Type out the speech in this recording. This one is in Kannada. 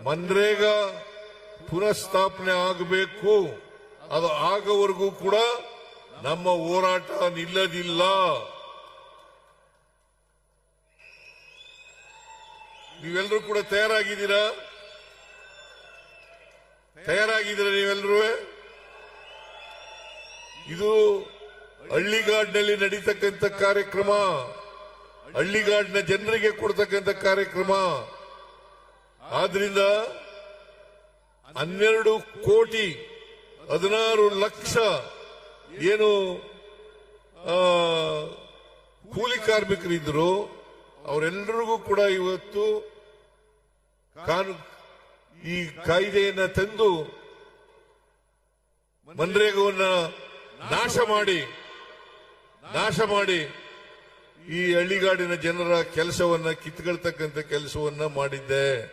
ಮನ್ರೇಗಾ ಪುನಃಸ್ಥಾಪನೆ ಆಗಬೇಕು. ಅದು ಆಗೋವರೆಗೂ ಕೂಡ ನಮ್ಮ ಹೋರಾಟ ನಿಲ್ಲದಿಲ್ಲ. ನೀವೆಲ್ಲರೂ ಕೂಡ ತಯಾರಾಗಿದ್ದೀರಾ ನೀವೆಲ್ಲರೂ? ಇದು ಹಳ್ಳಿಗಾಡಿನಲ್ಲಿ ನಡೀತಕ್ಕಂಥ ಕಾರ್ಯಕ್ರಮ, ಹಳ್ಳಿಗಾಡಿನ ಜನರಿಗೆ ಕೊಡ್ತಕ್ಕಂಥ ಕಾರ್ಯಕ್ರಮ. ಆದ್ರಿಂದ 12,16,00,000 ಏನು ಕೂಲಿ ಕಾರ್ಮಿಕರಿದ್ರು ಅವರೆಲ್ಲರಿಗೂ ಕೂಡ ಇವತ್ತು ಈ ಕಾಯ್ದೆಯನ್ನ ತಂದು ಮನ್ರೇಗಾವನ್ನ ನಾಶ ಮಾಡಿ ಈ ಹಳ್ಳಿಗಾಡಿನ ಜನರ ಕೆಲಸವನ್ನ ಕಿತ್ಕೊಳ್ತಕ್ಕಂಥ ಕೆಲಸವನ್ನ ಮಾಡಿದ್ದೆ.